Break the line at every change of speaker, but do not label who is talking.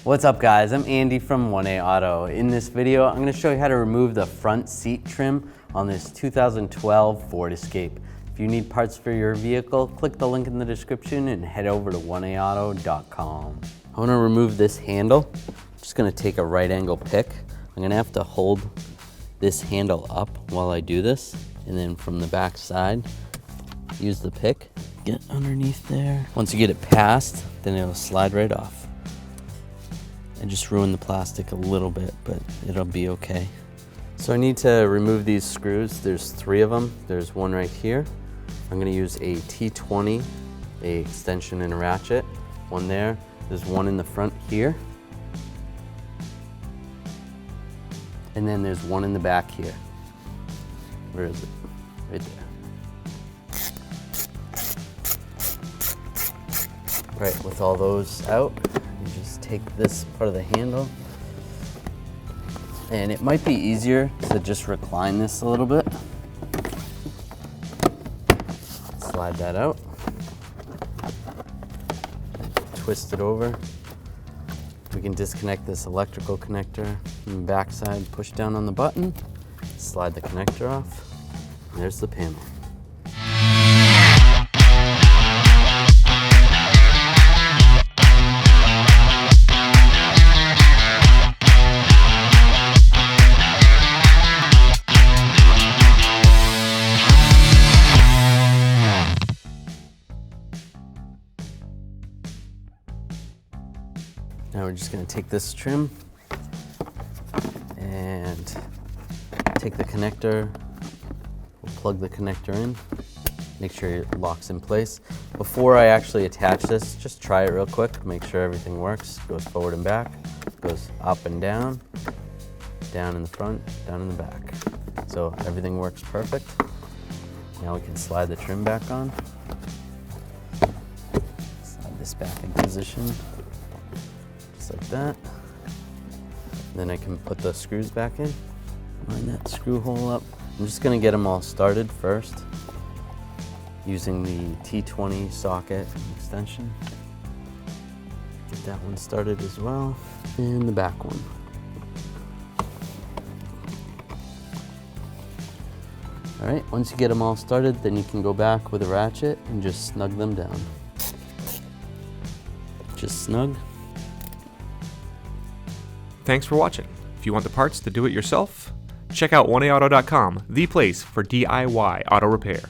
What's up guys, I'm Andy from 1A Auto. In this video, I'm going to show you how to remove the front seat trim on this 2012 Ford Escape. If you need parts for your vehicle, click the link in the description and head over to 1aauto.com. I want to remove this handle. I'm just going to take a right angle pick. I'm going to have to hold this handle up while I do this, and then from the back side, use the pick, get underneath there. Once you get it past, then it'll slide right off. I just ruined the plastic a little bit, but it'll be okay. So I need to remove these screws. There's 3 of them. There's one right here. I'm gonna use a T20, a extension and a ratchet. One there. There's one in the front here. And then there's one in the back here. Where is it? Right there. Right, with all those out, you just take this part of the handle, and it might be easier to just recline this a little bit. Slide that out, twist it over. We can disconnect this electrical connector from the back side, push down on the button, slide the connector off, and there's the panel. Now we're just going to take this trim and take the connector, we'll plug the connector in, make sure it locks in place. Before I actually attach this, just try it real quick, make sure everything works. Goes forward and back, goes up and down in the front, down in the back. So everything works perfect. Now we can slide the trim back on. Slide this back in position. Like that. Then I can put the screws back in. Line that screw hole up. I'm just going to get them all started first using the T20 socket extension. Get that one started as well, and the back one. Alright, once you get them all started, then you can go back with a ratchet and just snug them down. Just snug.
Thanks for watching. If you want the parts to do it yourself, check out 1aauto.com, the place for DIY auto repair.